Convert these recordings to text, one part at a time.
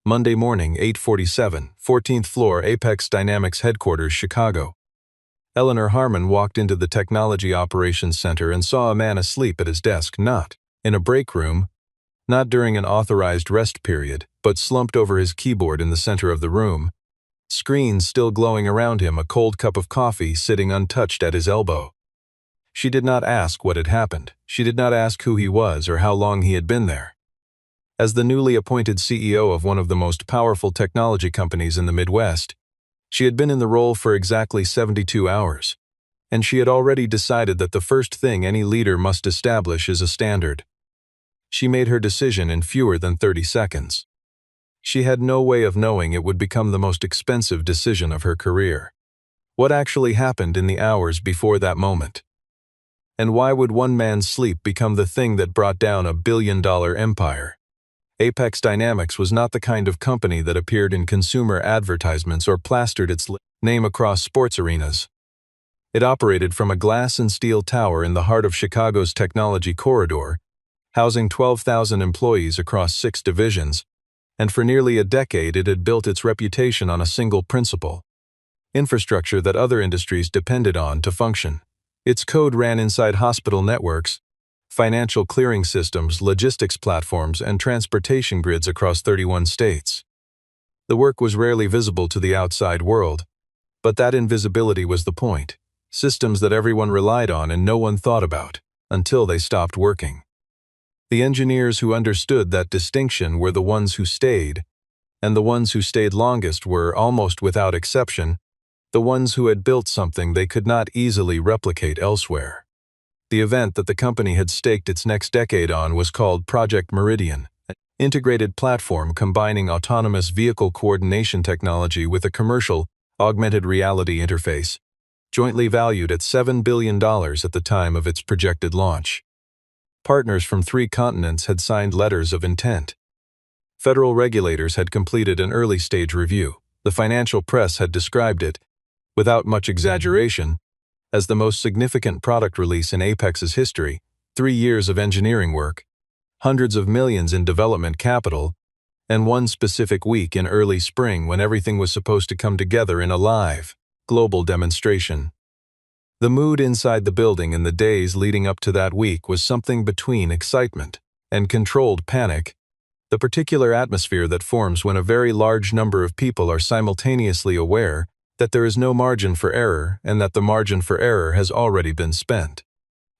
Monday morning, 8:47, 14th floor, Apex Dynamics headquarters, Chicago. Eleanor Harmon walked into the Technology Operations Center and saw a man asleep at his desk, not in a break room, not during an authorized rest period, but slumped over his keyboard in the center of the room. Screens still glowing around him, a cold cup of coffee sitting untouched at his elbow. She did not ask what had happened. She did not ask who he was or how long he had been there. As the newly appointed CEO of one of the most powerful technology companies in the Midwest, she had been in the role for exactly 72 hours, and she had already decided that the first thing any leader must establish is a standard. She made her decision in fewer than 30 seconds. She had no way of knowing it would become the most expensive decision of her career. What actually happened in the hours before that moment? And why would one man's sleep become the thing that brought down a billion-dollar empire? Apex Dynamics was not the kind of company that appeared in consumer advertisements or plastered its name across sports arenas. It operated from a glass and steel tower in the heart of Chicago's technology corridor, housing 12,000 employees across 6 divisions, and for nearly a decade it had built its reputation on a single principle: infrastructure that other industries depended on to function. Its code ran inside hospital networks, financial clearing systems, logistics platforms, and transportation grids across 31 states. The work was rarely visible to the outside world, but that invisibility was the point. Systems that everyone relied on and no one thought about, until they stopped working. The engineers who understood that distinction were the ones who stayed, and the ones who stayed longest were, almost without exception, the ones who had built something they could not easily replicate elsewhere. The event that the company had staked its next decade on was called Project Meridian, an integrated platform combining autonomous vehicle coordination technology with a commercial, augmented reality interface, jointly valued at $7 billion at the time of its projected launch. Partners from 3 continents had signed letters of intent. Federal regulators had completed an early-stage review. The financial press had described it, without much exaggeration, as the most significant product release in Apex's history. 3 years of engineering work, hundreds of millions in development capital, and one specific week in early spring when everything was supposed to come together in a live, global demonstration. The mood inside the building in the days leading up to that week was something between excitement and controlled panic, the particular atmosphere that forms when a very large number of people are simultaneously aware that there is no margin for error and that the margin for error has already been spent.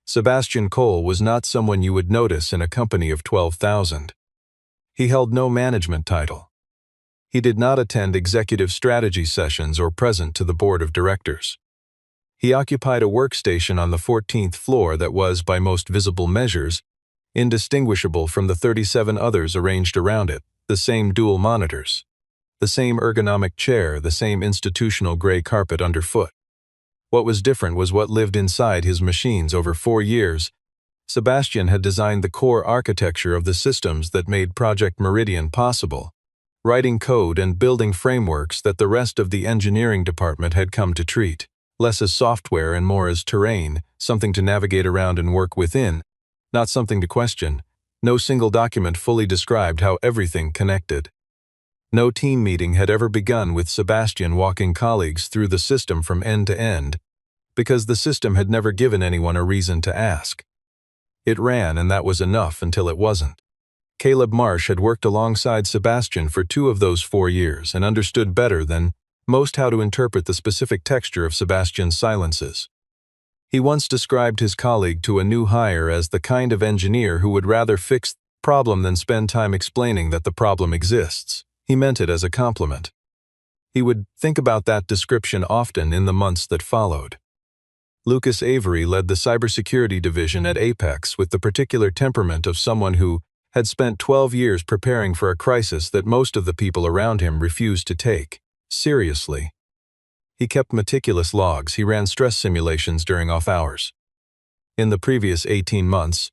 Sebastian Cole was not someone you would notice in a company of 12,000. He held no management title. He did not attend executive strategy sessions or present to the board of directors. He occupied a workstation on the 14th floor that was, by most visible measures, indistinguishable from the 37 others arranged around it, the same dual monitors, the same ergonomic chair, the same institutional gray carpet underfoot. What was different was what lived inside his machines. Over 4 years, Sebastian had designed the core architecture of the systems that made Project Meridian possible, writing code and building frameworks that the rest of the engineering department had come to treat less as software and more as terrain, something to navigate around and work within, not something to question. No single document fully described how everything connected. No team meeting had ever begun with Sebastian walking colleagues through the system from end to end, because the system had never given anyone a reason to ask. It ran, and that was enough until it wasn't. Caleb Marsh had worked alongside Sebastian for 2 of those 4 years and understood better than most how to interpret the specific texture of Sebastian's silences. He once described his colleague to a new hire as the kind of engineer who would rather fix the problem than spend time explaining that the problem exists. He meant it as a compliment. He would think about that description often in the months that followed. Lucas Avery led the cybersecurity division at Apex with the particular temperament of someone who had spent 12 years preparing for a crisis that most of the people around him refused to take seriously. He kept meticulous logs. He ran stress simulations during off hours. In the previous 18 months,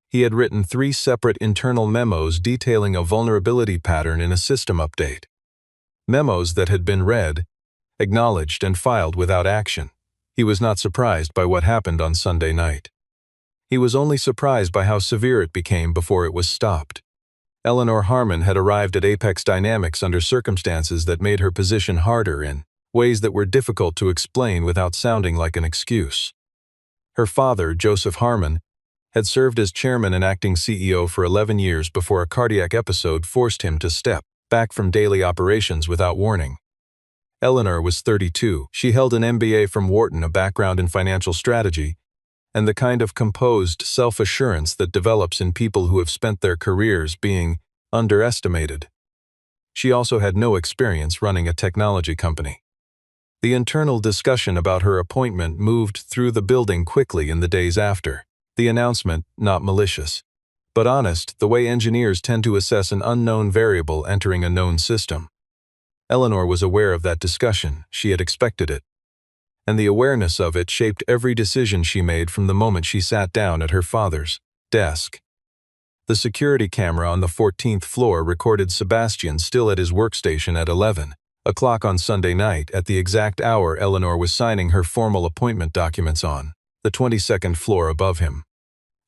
he had written 3 separate internal memos detailing a vulnerability pattern in a system update. Memos that had been read, acknowledged, and filed without action. He was not surprised by what happened on Sunday night. He was only surprised by how severe it became before it was stopped. Eleanor Harmon had arrived at Apex Dynamics under circumstances that made her position harder in ways that were difficult to explain without sounding like an excuse. Her father, Joseph Harmon, had served as chairman and acting CEO for 11 years before a cardiac episode forced him to step back from daily operations without warning. Eleanor was 32. She held an MBA from Wharton, a background in financial strategy, and the kind of composed self-assurance that develops in people who have spent their careers being underestimated. She also had no experience running a technology company. The internal discussion about her appointment moved through the building quickly in the days after. The announcement, not malicious, but honest, the way engineers tend to assess an unknown variable entering a known system. Eleanor was aware of that discussion. She had expected it. And the awareness of it shaped every decision she made from the moment she sat down at her father's desk. The security camera on the 14th floor recorded Sebastian still at his workstation at 11 o'clock on Sunday night, at the exact hour Eleanor was signing her formal appointment documents on the 22nd floor above him.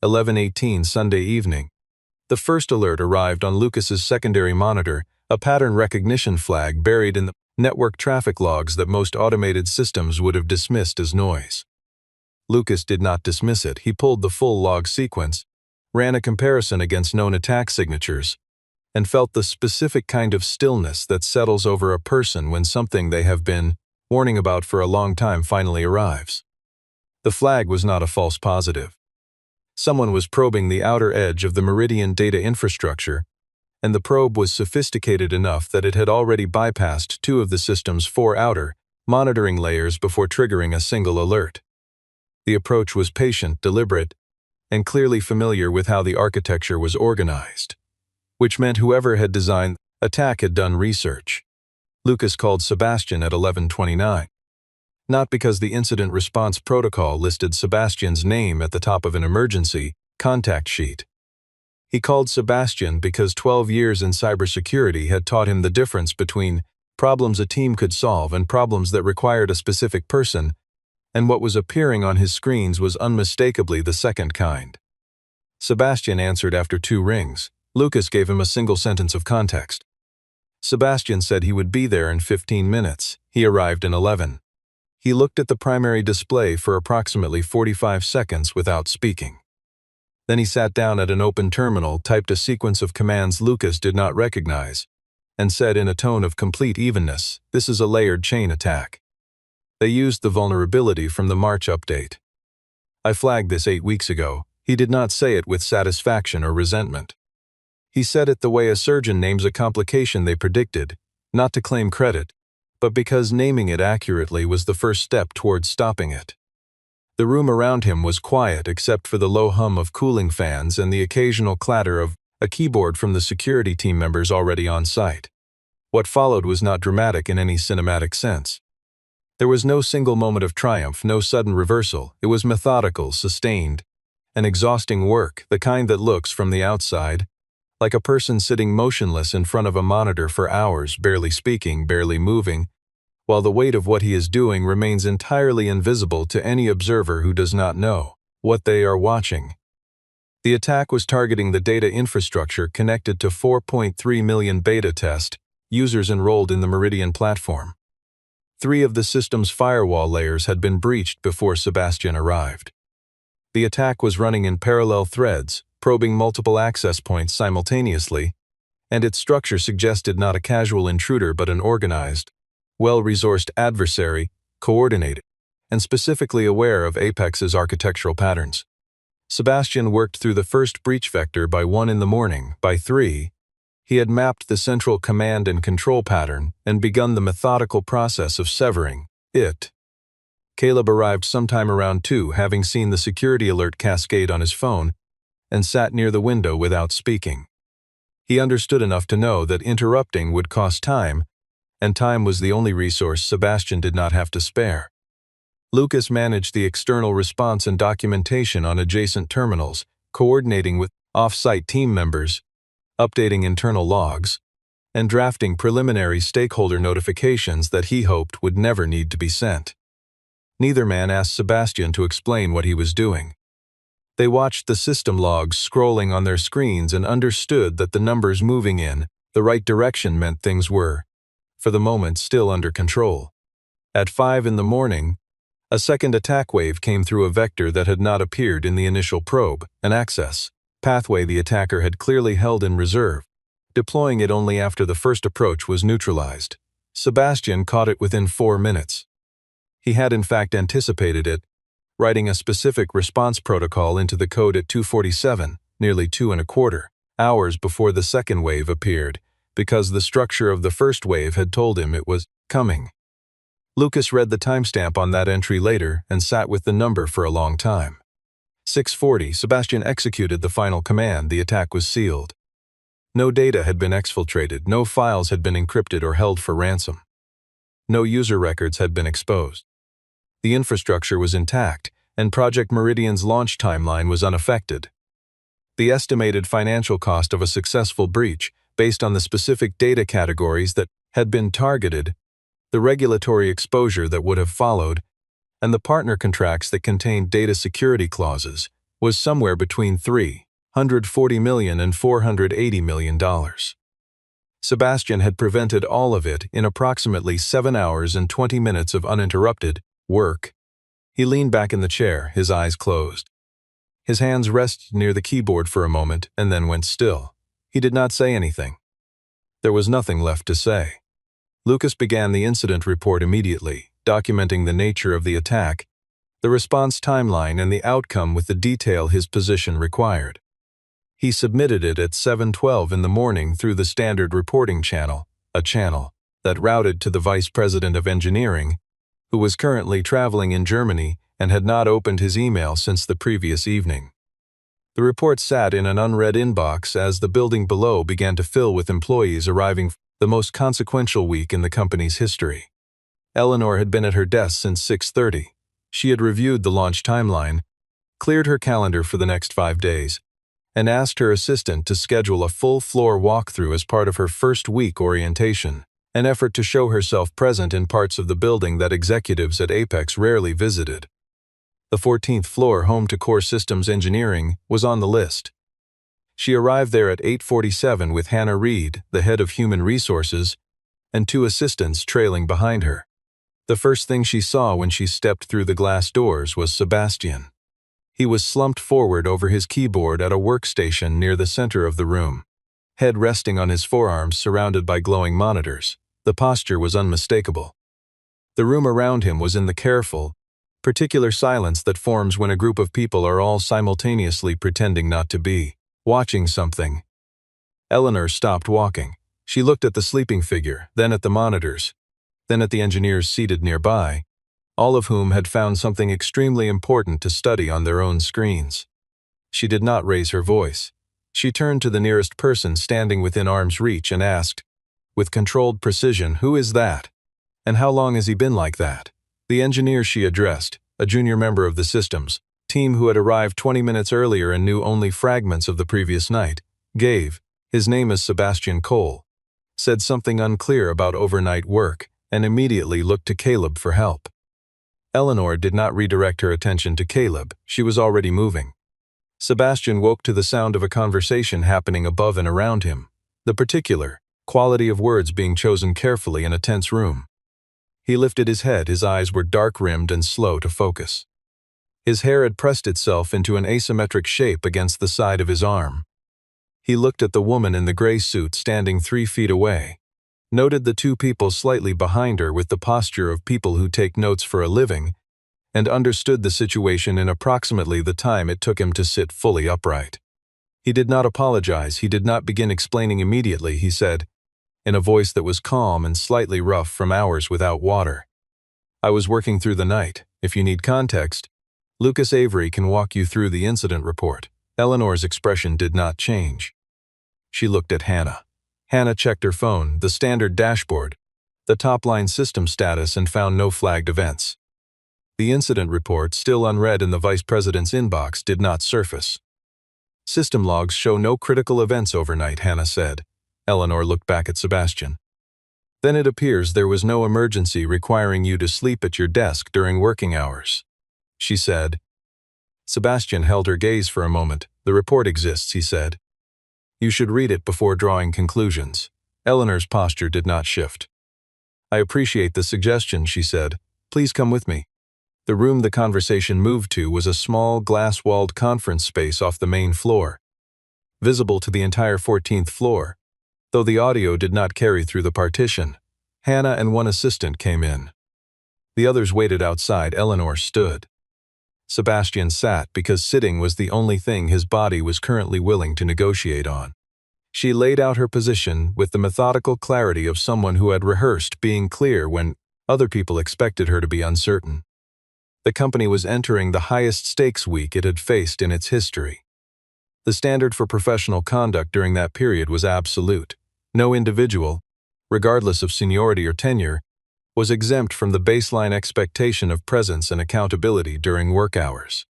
11:18 Sunday evening. The first alert arrived on Lucas's secondary monitor, a pattern recognition flag buried in the network traffic logs that most automated systems would have dismissed as noise. Lucas did not dismiss it. He pulled the full log sequence, ran a comparison against known attack signatures, and felt the specific kind of stillness that settles over a person when something they have been warning about for a long time finally arrives. The flag was not a false positive. Someone was probing the outer edge of the Meridian data infrastructure, and the probe was sophisticated enough that it had already bypassed 2 of the system's 4 outer monitoring layers before triggering a single alert. The approach was patient, deliberate, and clearly familiar with how the architecture was organized, which meant whoever had designed the attack had done research. Lucas called Sebastian at 11:29. Not because the incident response protocol listed Sebastian's name at the top of an emergency contact sheet. He called Sebastian because 12 years in cybersecurity had taught him the difference between problems a team could solve and problems that required a specific person, and what was appearing on his screens was unmistakably the second kind. Sebastian answered after 2 rings. Lucas gave him a single sentence of context. Sebastian said he would be there in 15 minutes. He arrived in 11. He looked at the primary display for approximately 45 seconds without speaking. Then he sat down at an open terminal, typed a sequence of commands Lucas did not recognize, and said in a tone of complete evenness, "This is a layered chain attack. They used the vulnerability from the March update. I flagged this 8 weeks ago." He did not say it with satisfaction or resentment. He said it the way a surgeon names a complication they predicted, not to claim credit, but because naming it accurately was the first step towards stopping it. The room around him was quiet except for the low hum of cooling fans and the occasional clatter of a keyboard from the security team members already on site. What followed was not dramatic in any cinematic sense. There was no single moment of triumph, no sudden reversal. It was methodical, sustained, and exhausting work, the kind that looks, from the outside, like a person sitting motionless in front of a monitor for hours, barely speaking, barely moving, while the weight of what he is doing remains entirely invisible to any observer who does not know what they are watching. The attack was targeting the data infrastructure connected to 4.3 million beta test users enrolled in the Meridian platform. 3 of the system's firewall layers had been breached before Sebastian arrived. The attack was running in parallel threads, probing multiple access points simultaneously, and its structure suggested not a casual intruder but an organized, well-resourced adversary, coordinated, and specifically aware of Apex's architectural patterns. Sebastian worked through the first breach vector by 1 in the morning. By 3, he had mapped the central command and control pattern and begun the methodical process of severing it. Caleb arrived sometime around 2, having seen the security alert cascade on his phone, and sat near the window without speaking. He understood enough to know that interrupting would cost time, and time was the only resource Sebastian did not have to spare. Lucas managed the external response and documentation on adjacent terminals, coordinating with off-site team members, updating internal logs, and drafting preliminary stakeholder notifications that he hoped would never need to be sent. Neither man asked Sebastian to explain what he was doing. They watched the system logs scrolling on their screens and understood that the numbers moving in the right direction meant things were, for the moment, still under control. At 5 in the morning, a second attack wave came through a vector that had not appeared in the initial probe, an access pathway the attacker had clearly held in reserve, deploying it only after the first approach was neutralized. Sebastian caught it within 4 minutes. He had in fact anticipated it, writing a specific response protocol into the code at 2:47, nearly 2.25 hours before the second wave appeared, because the structure of the first wave had told him it was coming. Lucas read the timestamp on that entry later and sat with the number for a long time. 6:40, Sebastian executed the final command. The attack was sealed. No data had been exfiltrated, no files had been encrypted or held for ransom. No user records had been exposed. The infrastructure was intact, and Project Meridian's launch timeline was unaffected. The estimated financial cost of a successful breach, based on the specific data categories that had been targeted, the regulatory exposure that would have followed, and the partner contracts that contained data security clauses, was somewhere between $340 million and $480 million. Sebastian had prevented all of it in approximately 7 hours and 20 minutes of uninterrupted work. He leaned back in the chair, his eyes closed. His hands rested near the keyboard for a moment and then went still. He did not say anything. There was nothing left to say. Lucas began the incident report immediately, documenting the nature of the attack, the response timeline, and the outcome with the detail his position required. He submitted it at 7:12 in the morning through the standard reporting channel, a channel that routed to the Vice President of Engineering, who was currently traveling in Germany and had not opened his email since the previous evening. The report sat in an unread inbox as the building below began to fill with employees arriving, the most consequential week in the company's history. Eleanor had been at her desk since 6:30. She had reviewed the launch timeline, cleared her calendar for the next 5 days, and asked her assistant to schedule a full-floor walkthrough as part of her first week orientation, an effort to show herself present in parts of the building that executives at Apex rarely visited. The 14th floor, home to Core Systems Engineering, was on the list. She arrived there at 8:47 with Hannah Reed, the head of Human Resources, and 2 assistants trailing behind her. The first thing she saw when she stepped through the glass doors was Sebastian. He was slumped forward over his keyboard at a workstation near the center of the room, head resting on his forearms surrounded by glowing monitors. The posture was unmistakable. The room around him was in the careful, particular silence that forms when a group of people are all simultaneously pretending not to be watching something. Eleanor stopped walking. She looked at the sleeping figure, then at the monitors, then at the engineers seated nearby, all of whom had found something extremely important to study on their own screens. She did not raise her voice. She turned to the nearest person standing within arm's reach and asked, with controlled precision, "Who is that? And how long has he been like that?" The engineer she addressed, a junior member of the systems team who had arrived 20 minutes earlier and knew only fragments of the previous night, his name is Sebastian Cole, said something unclear about overnight work, and immediately looked to Caleb for help. Eleanor did not redirect her attention to Caleb. She was already moving. Sebastian woke to the sound of a conversation happening above and around him, the particular quality of words being chosen carefully in a tense room. He lifted his head. His eyes were dark-rimmed and slow to focus. His hair had pressed itself into an asymmetric shape against the side of his arm. He looked at the woman in the gray suit standing 3 feet away, noted the 2 people slightly behind her with the posture of people who take notes for a living, and understood the situation in approximately the time it took him to sit fully upright. He did not apologize. He did not begin explaining immediately. He said, in a voice that was calm and slightly rough from hours without water, "I was working through the night. If you need context, Lucas Avery can walk you through the incident report." Eleanor's expression did not change. She looked at Hannah. Hannah checked her phone, the standard dashboard, the top-line system status, and found no flagged events. The incident report, still unread in the vice president's inbox, did not surface. "System logs show no critical events overnight," Hannah said. Eleanor looked back at Sebastian. "Then it appears there was no emergency requiring you to sleep at your desk during working hours," she said. Sebastian held her gaze for a moment. "The report exists," he said. "You should read it before drawing conclusions." Eleanor's posture did not shift. "I appreciate the suggestion," she said. "Please come with me." The room the conversation moved to was a small, glass-walled conference space off the main floor, visible to the entire 14th floor, though the audio did not carry through the partition. Hannah and one assistant came in. The others waited outside. Eleanor stood. Sebastian sat because sitting was the only thing his body was currently willing to negotiate on. She laid out her position with the methodical clarity of someone who had rehearsed being clear when other people expected her to be uncertain. The company was entering the highest stakes week it had faced in its history. The standard for professional conduct during that period was absolute. No individual, regardless of seniority or tenure, was exempt from the baseline expectation of presence and accountability during work hours.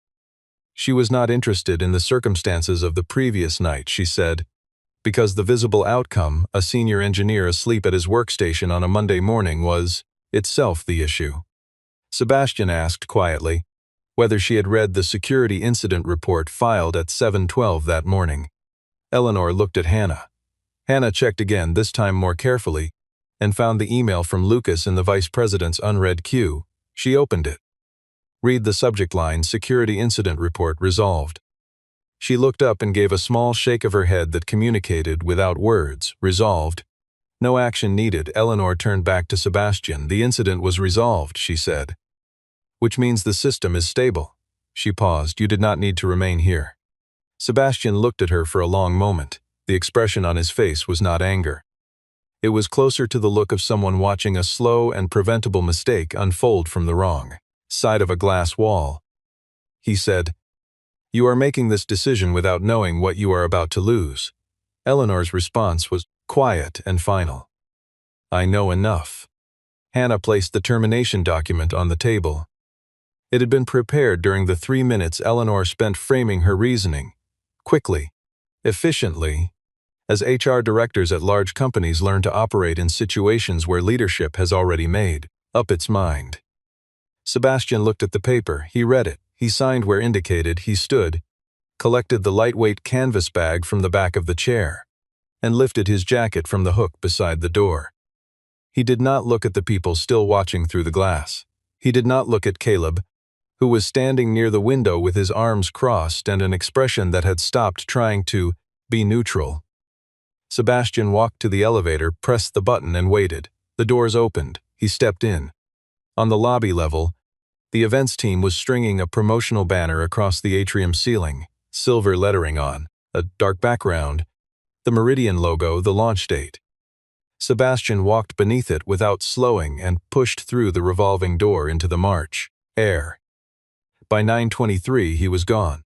She was not interested in the circumstances of the previous night, she said, because the visible outcome, a senior engineer asleep at his workstation on a Monday morning, was itself the issue. Sebastian asked quietly whether she had read the security incident report filed at 7:12 that morning. Eleanor looked at Hannah. Hannah checked again, this time more carefully, and found the email from Lucas in the vice president's unread queue. She opened it. "Read the subject line, Security Incident Report Resolved." She looked up and gave a small shake of her head that communicated, without words, "Resolved." "No action needed." Eleanor turned back to Sebastian. "The incident was resolved," she said. "Which means the system is stable." She paused. "You did not need to remain here." Sebastian looked at her for a long moment. The expression on his face was not anger. It was closer to the look of someone watching a slow and preventable mistake unfold from the wrong side of a glass wall. He said, "You are making this decision without knowing what you are about to lose." Eleanor's response was quiet and final. "I know enough." Hannah placed the termination document on the table. It had been prepared during the 3 minutes Eleanor spent framing her reasoning. Quickly, efficiently, as HR directors at large companies learn to operate in situations where leadership has already made up its mind. Sebastian looked at the paper. He read it. He signed where indicated. He stood, collected the lightweight canvas bag from the back of the chair, and lifted his jacket from the hook beside the door. He did not look at the people still watching through the glass. He did not look at Caleb, who was standing near the window with his arms crossed and an expression that had stopped trying to be neutral. Sebastian walked to the elevator, pressed the button, and waited. The doors opened. He stepped in. On the lobby level, the events team was stringing a promotional banner across the atrium ceiling, silver lettering on a dark background, the Meridian logo, the launch date. Sebastian walked beneath it without slowing and pushed through the revolving door into the March air. By 9:23, he was gone.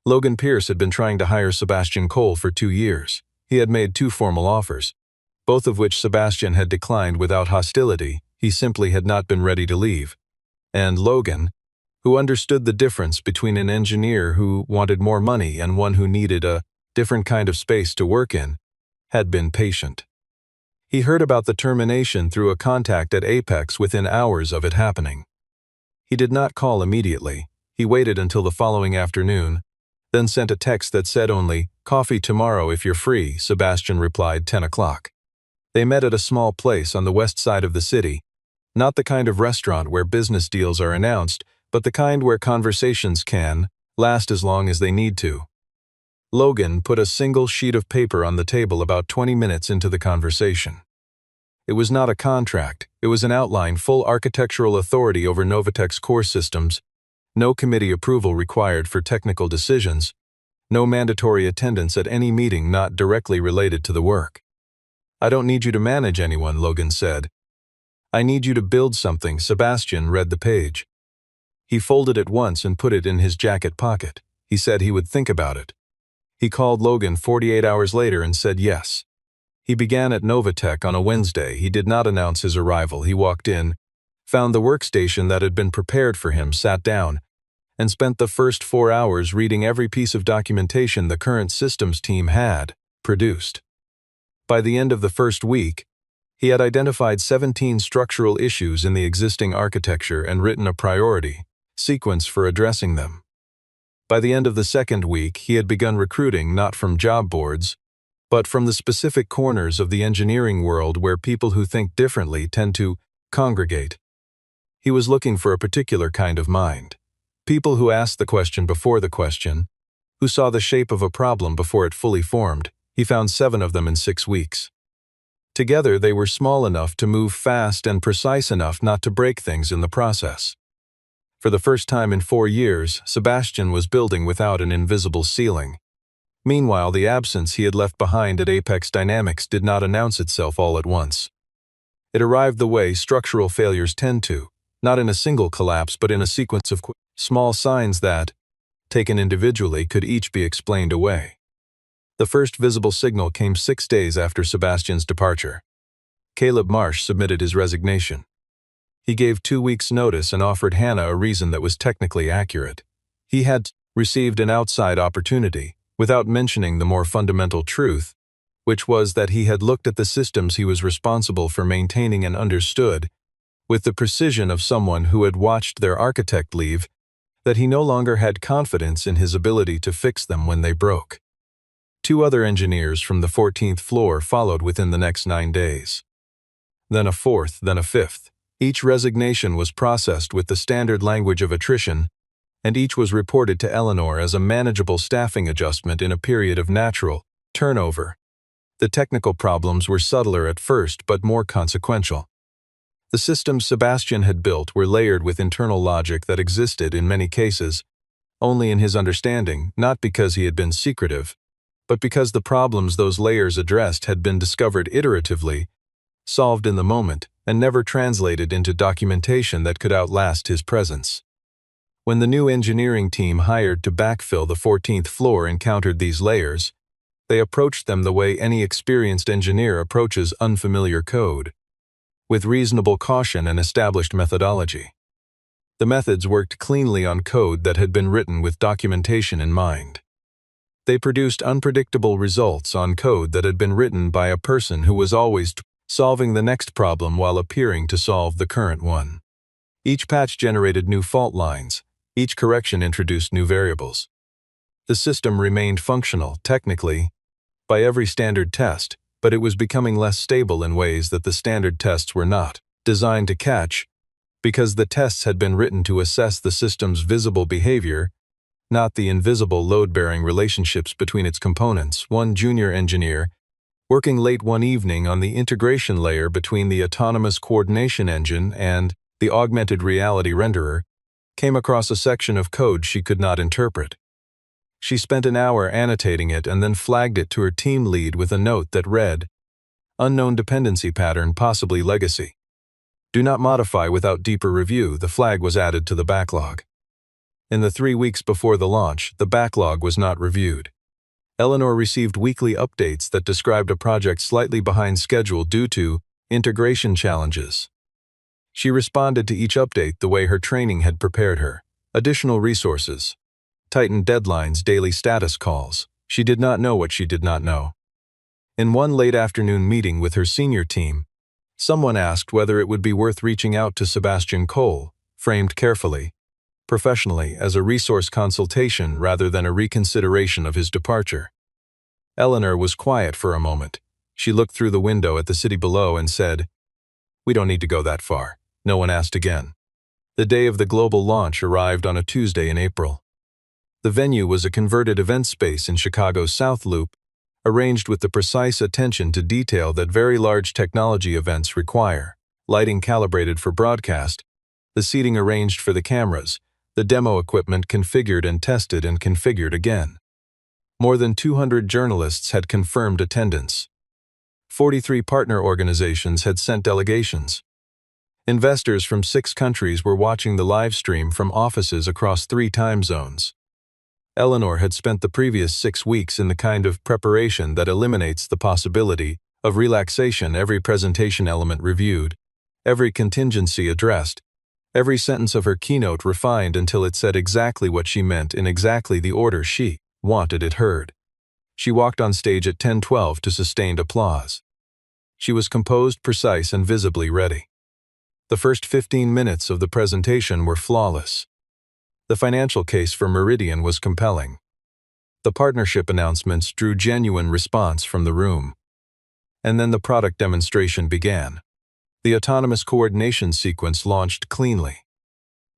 Logan Pierce had been trying to hire Sebastian Cole for 2 years. He had made 2 formal offers, both of which Sebastian had declined without hostility. He simply had not been ready to leave. And Logan, who understood the difference between an engineer who wanted more money and one who needed a different kind of space to work in, had been patient. He heard about the termination through a contact at Apex within hours of it happening. He did not call immediately. He waited until the following afternoon, then sent a text that said only, "Coffee tomorrow if you're free." Sebastian replied 10 o'clock. They met at a small place on the west side of the city, not the kind of restaurant where business deals are announced, but the kind where conversations can last as long as they need to. Logan put a single sheet of paper on the table about 20 minutes into the conversation. It was not a contract. It was an outline, full architectural authority over Novatech's core systems, no committee approval required for technical decisions, no mandatory attendance at any meeting not directly related to the work. "I don't need you to manage anyone," Logan said. "I need you to build something." Sebastian read the page. He folded it once and put it in his jacket pocket. He said he would think about it. He called Logan 48 hours later and said yes. He began at Novatech on a Wednesday. He did not announce his arrival. He walked in, found the workstation that had been prepared for him, sat down, and spent the first 4 hours reading every piece of documentation the current systems team had produced. By the end of the first week, he had identified 17 structural issues in the existing architecture and written a priority sequence for addressing them. By the end of the second week, he had begun recruiting not from job boards, but from the specific corners of the engineering world where people who think differently tend to congregate. He was looking for a particular kind of mind. People who asked the question before the question, who saw the shape of a problem before it fully formed. He found 7 of them in 6 weeks. Together, they were small enough to move fast and precise enough not to break things in the process. For the first time in 4 years, Sebastian was building without an invisible ceiling. Meanwhile, the absence he had left behind at Apex Dynamics did not announce itself all at once. It arrived the way structural failures tend to, not in a single collapse but in a sequence of small signs that, taken individually, could each be explained away. The first visible signal came 6 days after Sebastian's departure. Caleb Marsh submitted his resignation. He gave 2 weeks' notice and offered Hannah a reason that was technically accurate. He had received an outside opportunity, without mentioning the more fundamental truth, which was that he had looked at the systems he was responsible for maintaining and understood, with the precision of someone who had watched their architect leave, that he no longer had confidence in his ability to fix them when they broke. 2 other engineers from the 14th floor followed within the next 9 days. Then a 4th, then a 5th. Each resignation was processed with the standard language of attrition, and each was reported to Eleanor as a manageable staffing adjustment in a period of natural turnover. The technical problems were subtler at first but more consequential. The systems Sebastian had built were layered with internal logic that existed, in many cases, only in his understanding, not because he had been secretive, but because the problems those layers addressed had been discovered iteratively, solved in the moment, and never translated into documentation that could outlast his presence. When the new engineering team hired to backfill the 14th floor encountered these layers, they approached them the way any experienced engineer approaches unfamiliar code, with reasonable caution and established methodology. The methods worked cleanly on code that had been written with documentation in mind. They produced unpredictable results on code that had been written by a person who was always solving the next problem while appearing to solve the current one. Each patch generated new fault lines. Each correction introduced new variables. The system remained functional, technically, by every standard test, but it was becoming less stable in ways that the standard tests were not designed to catch, because the tests had been written to assess the system's visible behavior, not the invisible load-bearing relationships between its components. One junior engineer, working late one evening on the integration layer between the autonomous coordination engine and the augmented reality renderer, came across a section of code she could not interpret. She spent an hour annotating it and then flagged it to her team lead with a note that read, "Unknown dependency pattern, possibly legacy. Do not modify without deeper review." The flag was added to the backlog. In the 3 weeks before the launch, the backlog was not reviewed. Eleanor received weekly updates that described a project slightly behind schedule due to integration challenges. She responded to each update the way her training had prepared her. Additional resources, tightened deadlines, daily status calls. She did not know what she did not know. In one late afternoon meeting with her senior team, someone asked whether it would be worth reaching out to Sebastian Cole, framed carefully, professionally, as a resource consultation rather than a reconsideration of his departure. Eleanor was quiet for a moment. She looked through the window at the city below and said, "We don't need to go that far." No one asked again. The day of the global launch arrived on a Tuesday in April. The venue was a converted event space in Chicago's South Loop, arranged with the precise attention to detail that very large technology events require. Lighting calibrated for broadcast, the seating arranged for the cameras, the demo equipment configured and tested and configured again. More than 200 journalists had confirmed attendance. 43 partner organizations had sent delegations. Investors from 6 countries were watching the live stream from offices across 3 time zones. Eleanor had spent the previous 6 weeks in the kind of preparation that eliminates the possibility of relaxation. Every presentation element reviewed, every contingency addressed, every sentence of her keynote refined until it said exactly what she meant in exactly the order she wanted it heard. She walked on stage at 10:12 to sustained applause. She was composed, precise, and visibly ready. The first 15 minutes of the presentation were flawless. The financial case for Meridian was compelling. The partnership announcements drew genuine response from the room. And then the product demonstration began. The autonomous coordination sequence launched cleanly.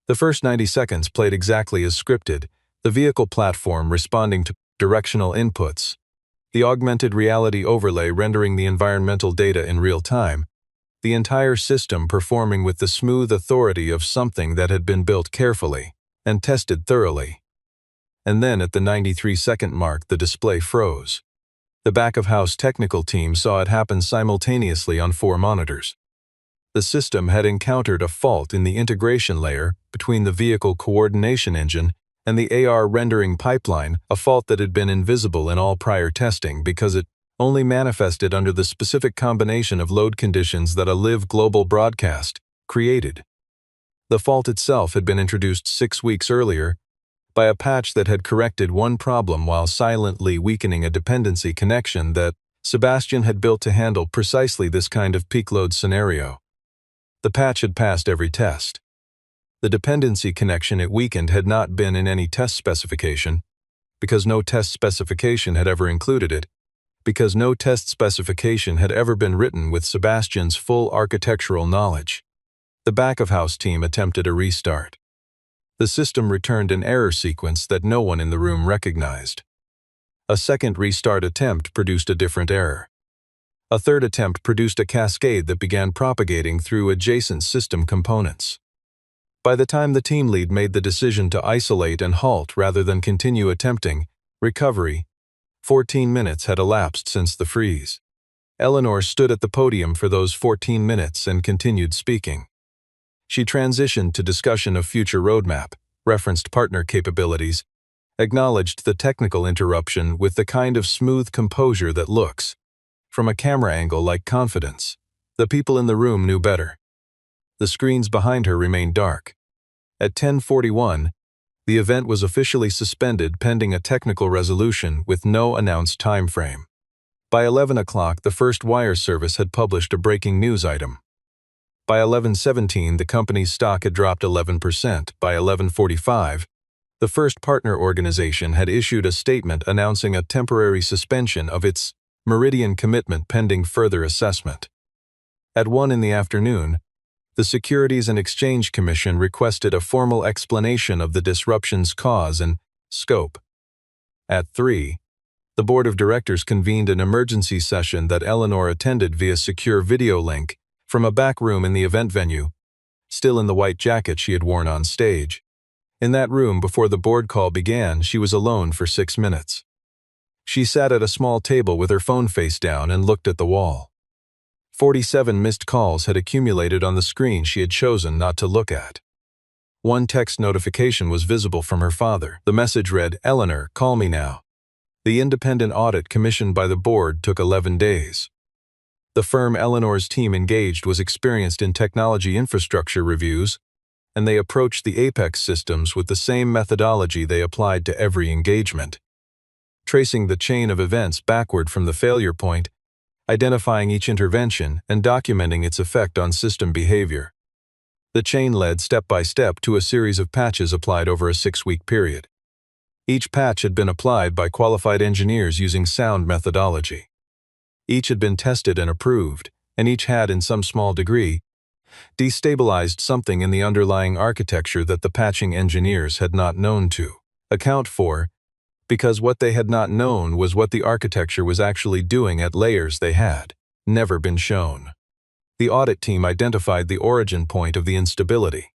The first 90 seconds played exactly as scripted, the vehicle platform responding to directional inputs, the augmented reality overlay rendering the environmental data in real time, the entire system performing with the smooth authority of something that had been built carefully and tested thoroughly. And then at the 93-second mark the display froze. The back-of-house technical team saw it happen simultaneously on 4 monitors. The system had encountered a fault in the integration layer between the vehicle coordination engine and the AR rendering pipeline, a fault that had been invisible in all prior testing because it only manifested under the specific combination of load conditions that a live global broadcast created. The fault itself had been introduced 6 weeks earlier by a patch that had corrected one problem while silently weakening a dependency connection that Sebastian had built to handle precisely this kind of peak load scenario. The patch had passed every test. The dependency connection it weakened had not been in any test specification, because no test specification had ever included it, because no test specification had ever been written with Sebastian's full architectural knowledge. The back-of-house team attempted a restart. The system returned an error sequence that no one in the room recognized. A second restart attempt produced a different error. A third attempt produced a cascade that began propagating through adjacent system components. By the time the team lead made the decision to isolate and halt rather than continue attempting recovery, 14 minutes had elapsed since the freeze. Eleanor stood at the podium for those 14 minutes and continued speaking. She transitioned to discussion of future roadmap, referenced partner capabilities, acknowledged the technical interruption with the kind of smooth composure that looks, from a camera angle, like confidence. The people in the room knew better. The screens behind her remained dark. At 10:41, the event was officially suspended pending a technical resolution with no announced time frame. By 11 o'clock, the first wire service had published a breaking news item. By 11:17, the company's stock had dropped 11%. By 11:45, the first partner organization had issued a statement announcing a temporary suspension of its Meridian commitment pending further assessment. At 1 in the afternoon, the Securities and Exchange Commission requested a formal explanation of the disruption's cause and scope. At 3, the board of directors convened an emergency session that Eleanor attended via secure video link from a back room in the event venue, still in the white jacket she had worn on stage. In that room, before the board call began, she was alone for 6 minutes. She sat at a small table with her phone face down and looked at the wall. 47 missed calls had accumulated on the screen she had chosen not to look at. One text notification was visible from her father. The message read, "Eleanor, call me now." The independent audit commissioned by the board took 11 days. The firm Eleanor's team engaged was experienced in technology infrastructure reviews, and they approached the Apex systems with the same methodology they applied to every engagement. Tracing the chain of events backward from the failure point, identifying each intervention, and documenting its effect on system behavior. The chain led step by step to a series of patches applied over a 6-week period. Each patch had been applied by qualified engineers using sound methodology. Each had been tested and approved, and each had, in some small degree, destabilized something in the underlying architecture that the patching engineers had not known to account for, because what they had not known was what the architecture was actually doing at layers they had never been shown. The audit team identified the origin point of the instability.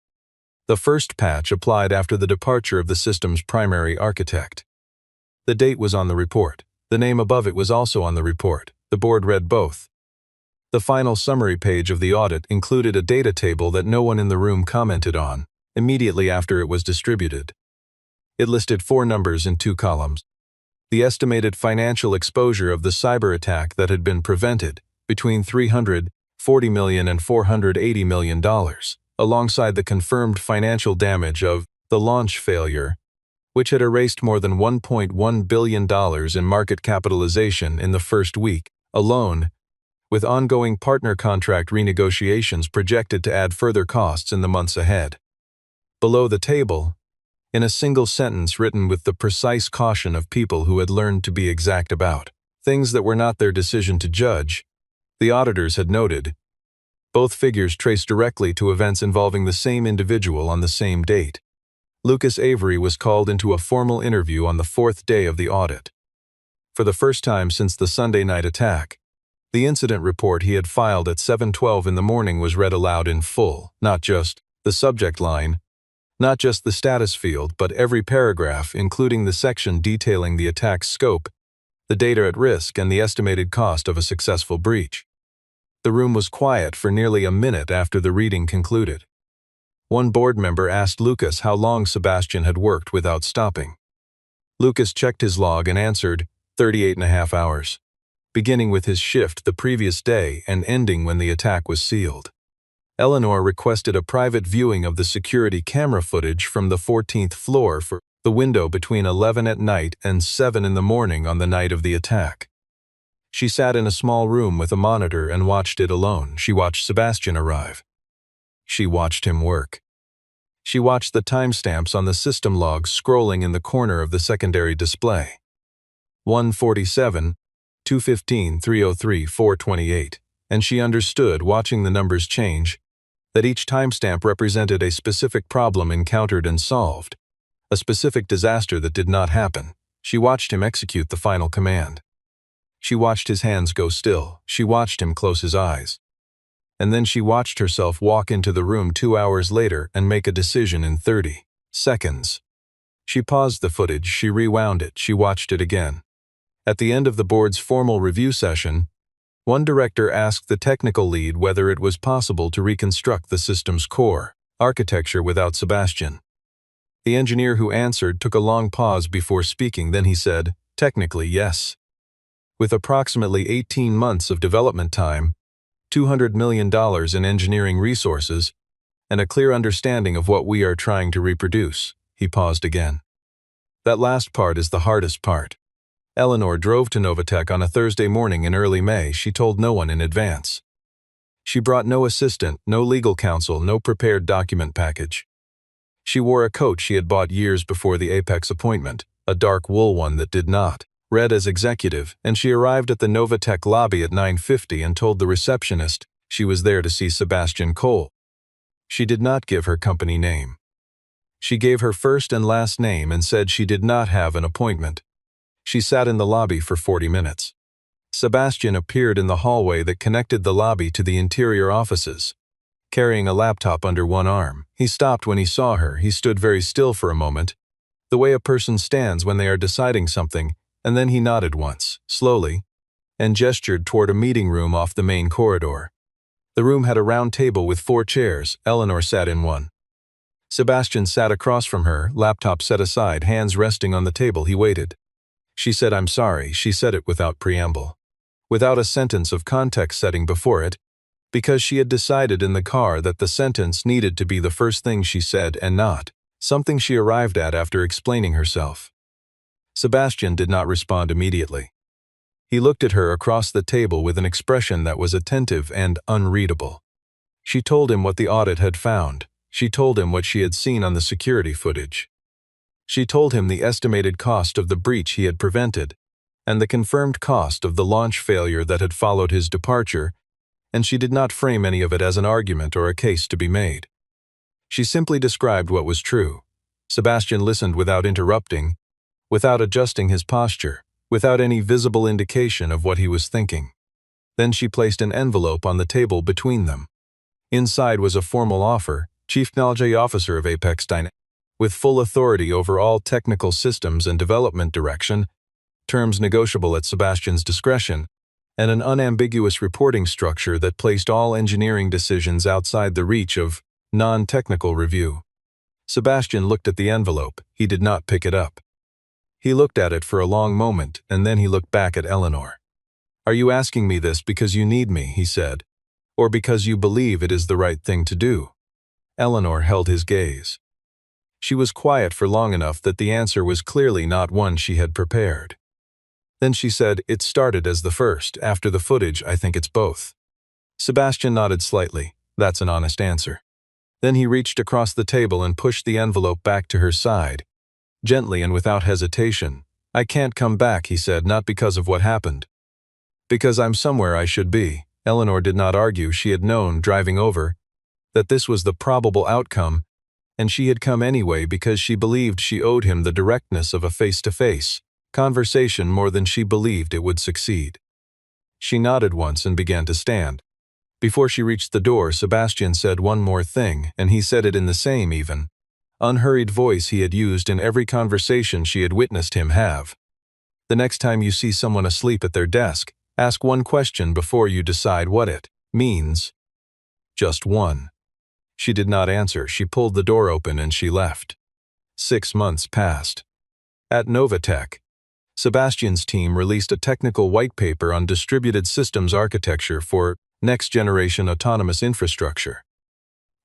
The first patch applied after the departure of the system's primary architect. The date was on the report. The name above it was also on the report. The board read both. The final summary page of the audit included a data table that no one in the room commented on, immediately after it was distributed. It listed 4 numbers in 2 columns. The estimated financial exposure of the cyber attack that had been prevented, between $340 million and $480 million, alongside the confirmed financial damage of the launch failure, which had erased more than $1.1 billion in market capitalization in the first week alone, with ongoing partner contract renegotiations projected to add further costs in the months ahead. Below the table, in a single sentence written with the precise caution of people who had learned to be exact about things that were not their decision to judge, the auditors had noted. Both figures traced directly to events involving the same individual on the same date. Lucas Avery was called into a formal interview on the 4th day of the audit. For the first time since the Sunday night attack, the incident report he had filed at 7:12 in the morning was read aloud in full, not just the subject line, not just the status field, but every paragraph, including the section detailing the attack's scope, the data at risk, and the estimated cost of a successful breach. The room was quiet for nearly a minute after the reading concluded. One board member asked Lucas how long Sebastian had worked without stopping. Lucas checked his log and answered, 38.5 hours, beginning with his shift the previous day and ending when the attack was sealed. Eleanor requested a private viewing of the security camera footage from the 14th floor for the window between 11 at night and 7 in the morning on the night of the attack. She sat in a small room with a monitor and watched it alone. She watched Sebastian arrive. She watched him work. She watched the timestamps on the system logs scrolling in the corner of the secondary display. 1:47, 2:15, 3:03, 4:28, and she understood, watching the numbers change, that each timestamp represented a specific problem encountered and solved, a specific disaster that did not happen. She watched him execute the final command. She watched his hands go still. She watched him close his eyes. And then she watched herself walk into the room 2 hours later and make a decision in 30 seconds. She paused the footage, she rewound it, she watched it again. At the end of the board's formal review session, one director asked the technical lead whether it was possible to reconstruct the system's core architecture without Sebastian. The engineer who answered took a long pause before speaking, then he said, "Technically, yes. With approximately 18 months of development time, $200 million in engineering resources, and a clear understanding of what we are trying to reproduce." He paused again. That last part is the hardest part. Eleanor drove to Novatech on a Thursday morning in early May. She told no one in advance. She brought no assistant, no legal counsel, no prepared document package. She wore a coat she had bought years before the Apex appointment, a dark wool one that did not read as executive, and she arrived at the Novatech lobby at 9:50 and told the receptionist she was there to see Sebastian Cole. She did not give her company name. She gave her first and last name and said she did not have an appointment. She sat in the lobby for 40 minutes. Sebastian appeared in the hallway that connected the lobby to the interior offices, carrying a laptop under one arm. He stopped when he saw her. He stood very still for a moment, the way a person stands when they are deciding something, and then he nodded once, slowly, and gestured toward a meeting room off the main corridor. The room had a round table with 4 chairs. Eleanor sat in one. Sebastian sat across from her, laptop set aside, hands resting on the table. He waited. She said, "I'm sorry." She said it without preamble, without a sentence of context setting before it, because she had decided in the car that the sentence needed to be the first thing she said and not something she arrived at after explaining herself. Sebastian did not respond immediately. He looked at her across the table with an expression that was attentive and unreadable. She told him what the audit had found. She told him what she had seen on the security footage. She told him the estimated cost of the breach he had prevented, and the confirmed cost of the launch failure that had followed his departure, and she did not frame any of it as an argument or a case to be made. She simply described what was true. Sebastian listened without interrupting, without adjusting his posture, without any visible indication of what he was thinking. Then she placed an envelope on the table between them. Inside was a formal offer, Chief Technology Officer of Apex Dynamics, with full authority over all technical systems and development direction, terms negotiable at Sebastian's discretion, and an unambiguous reporting structure that placed all engineering decisions outside the reach of non-technical review. Sebastian looked at the envelope. He did not pick it up. He looked at it for a long moment, and then he looked back at Eleanor. "Are you asking me this because you need me?" he said, "or because you believe it is the right thing to do?" Eleanor held his gaze. She was quiet for long enough that the answer was clearly not one she had prepared. Then she said, "It started as the first. After the footage, I think it's both." Sebastian nodded slightly. "That's an honest answer." Then he reached across the table and pushed the envelope back to her side. Gently and without hesitation. "I can't come back," he said, "not because of what happened. Because I'm somewhere I should be." Eleanor did not argue. She had known, driving over, that this was the probable outcome, and she had come anyway because she believed she owed him the directness of a face-to-face conversation more than she believed it would succeed. She nodded once and began to stand. Before she reached the door, Sebastian said one more thing, and he said it in the same even, unhurried voice he had used in every conversation she had witnessed him have. "The next time you see someone asleep at their desk, ask one question before you decide what it means. Just one." She did not answer. She pulled the door open and she left. 6 months passed. At Novatech, Sebastian's team released a technical white paper on distributed systems architecture for next-generation autonomous infrastructure.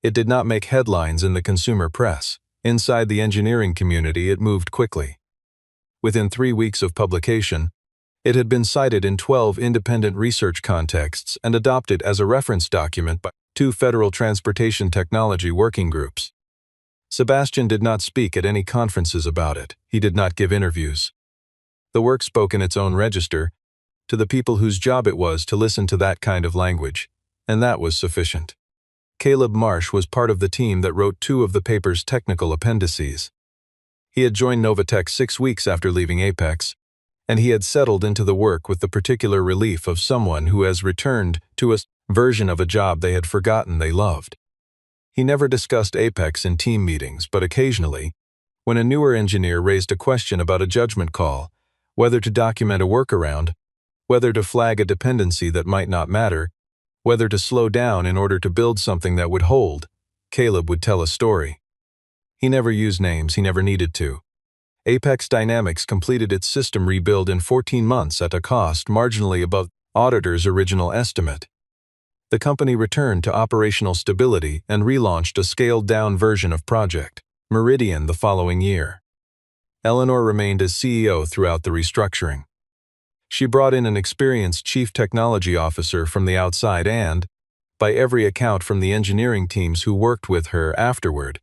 It did not make headlines in the consumer press. Inside the engineering community, it moved quickly. Within 3 weeks of publication, it had been cited in 12 independent research contexts and adopted as a reference document by 2 federal transportation technology working groups. Sebastian did not speak at any conferences about it. He did not give interviews. The work spoke in its own register, to the people whose job it was to listen to that kind of language, and that was sufficient. Caleb Marsh was part of the team that wrote 2 of the paper's technical appendices. He had joined Novatech 6 weeks after leaving Apex, and he had settled into the work with the particular relief of someone who has returned to a version of a job they had forgotten they loved. He never discussed Apex in team meetings, but occasionally, when a newer engineer raised a question about a judgment call, whether to document a workaround, whether to flag a dependency that might not matter, whether to slow down in order to build something that would hold, Caleb would tell a story. He never used names. He never needed to. Apex Dynamics completed its system rebuild in 14 months at a cost marginally above auditor's original estimate. The company returned to operational stability and relaunched a scaled-down version of Project Meridian the following year. Eleanor remained as CEO throughout the restructuring. She brought in an experienced chief technology officer from the outside and, by every account from the engineering teams who worked with her afterward,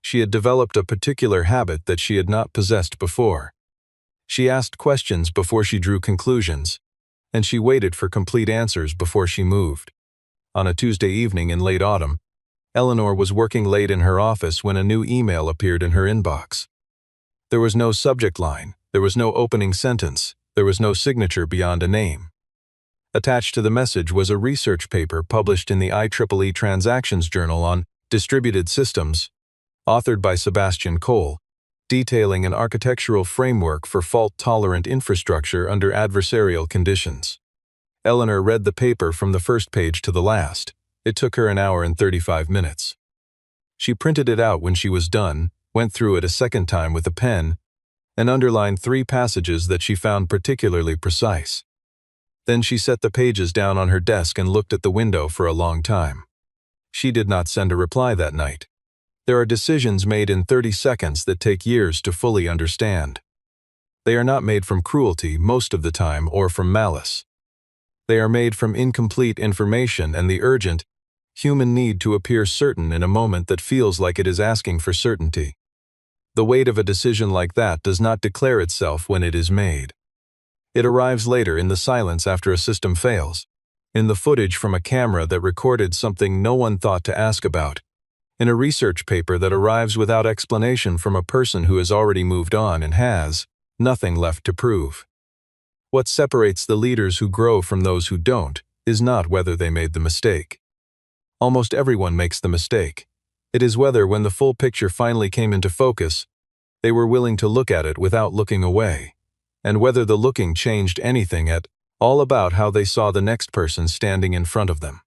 she had developed a particular habit that she had not possessed before. She asked questions before she drew conclusions, and she waited for complete answers before she moved. On a Tuesday evening in late autumn, Eleanor was working late in her office when a new email appeared in her inbox. There was no subject line, there was no opening sentence, there was no signature beyond a name. Attached to the message was a research paper published in the IEEE Transactions Journal on Distributed Systems, authored by Sebastian Cole, detailing an architectural framework for fault-tolerant infrastructure under adversarial conditions. Eleanor read the paper from the first page to the last. It took her an hour and 35 minutes. She printed it out when she was done, went through it a second time with a pen, and underlined 3 passages that she found particularly precise. Then she set the pages down on her desk and looked at the window for a long time. She did not send a reply that night. There are decisions made in 30 seconds that take years to fully understand. They are not made from cruelty most of the time or from malice. They are made from incomplete information and the urgent, human need to appear certain in a moment that feels like it is asking for certainty. The weight of a decision like that does not declare itself when it is made. It arrives later in the silence after a system fails, in the footage from a camera that recorded something no one thought to ask about, in a research paper that arrives without explanation from a person who has already moved on and has nothing left to prove. What separates the leaders who grow from those who don't is not whether they made the mistake. Almost everyone makes the mistake. It is whether, when the full picture finally came into focus, they were willing to look at it without looking away, and whether the looking changed anything at all about how they saw the next person standing in front of them.